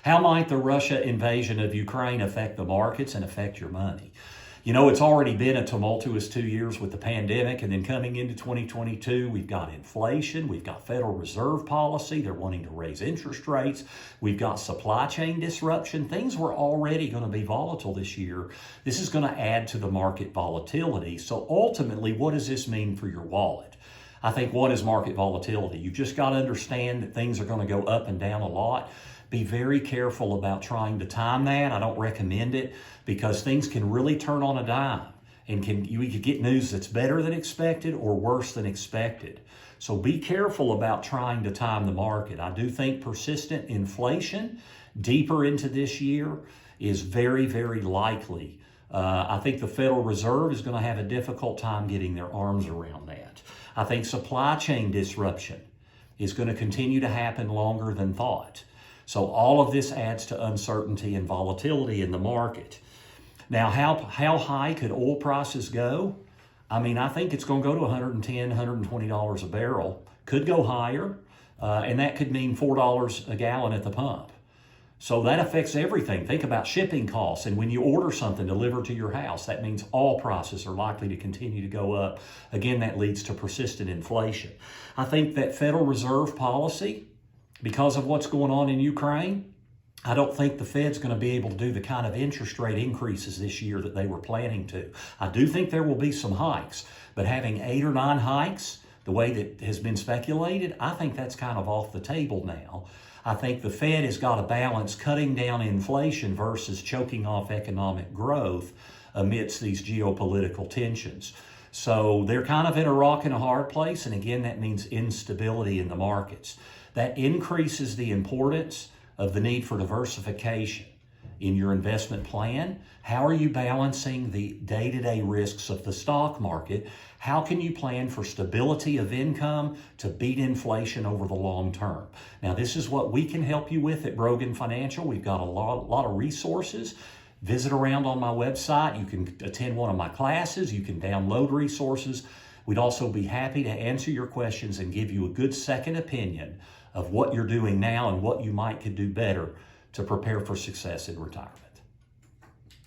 How might the Russia invasion of Ukraine affect the markets and affect your money? You know, it's already been a tumultuous 2 years with the pandemic, and then coming into 2022, we've got inflation, we've got Federal Reserve policy, they're wanting to raise interest rates, we've got supply chain disruption. Things were already going to be volatile this year. This is going to add to the market volatility. So ultimately, what does this mean for your wallet? I think one is market volatility. You've just got to understand that things are going to go up and down a lot. Be very careful about trying to time that. I don't recommend it because things can really turn on a dime, and we could get news that's better than expected or worse than expected. So be careful about trying to time the market. I do think persistent inflation deeper into this year is very, very likely. I think the Federal Reserve is going to have a difficult time getting their arms around that. I think supply chain disruption is going to continue to happen longer than thought. So all of this adds to uncertainty and volatility in the market. Now, how high could oil prices go? I mean, I think it's going to go to $110, $120 a barrel. Could go higher, and that could mean $4 a gallon at the pump. So that affects everything. Think about shipping costs. And when you order something delivered to your house, that means all prices are likely to continue to go up. Again, that leads to persistent inflation. I think that Federal Reserve policy, because of what's going on in Ukraine, I don't think the Fed's going to be able to do the kind of interest rate increases this year that they were planning to. I do think there will be some hikes, but having 8 or 9 hikes, the way that has been speculated, I think that's kind of off the table now. I think the Fed has got to balance cutting down inflation versus choking off economic growth amidst these geopolitical tensions. So they're kind of in a rock and a hard place, and again, that means instability in the markets. That increases the importance of the need for diversification in your investment plan. How are you balancing the day-to-day risks of the stock market? How can you plan for stability of income to beat inflation over the long term? Now, this is what we can help you with at Brogan Financial. We've got a lot of resources. Visit around on my website. You can attend one of my classes. You can download resources. We'd also be happy to answer your questions and give you a good second opinion of what you're doing now and what you might could do better to prepare for success in retirement.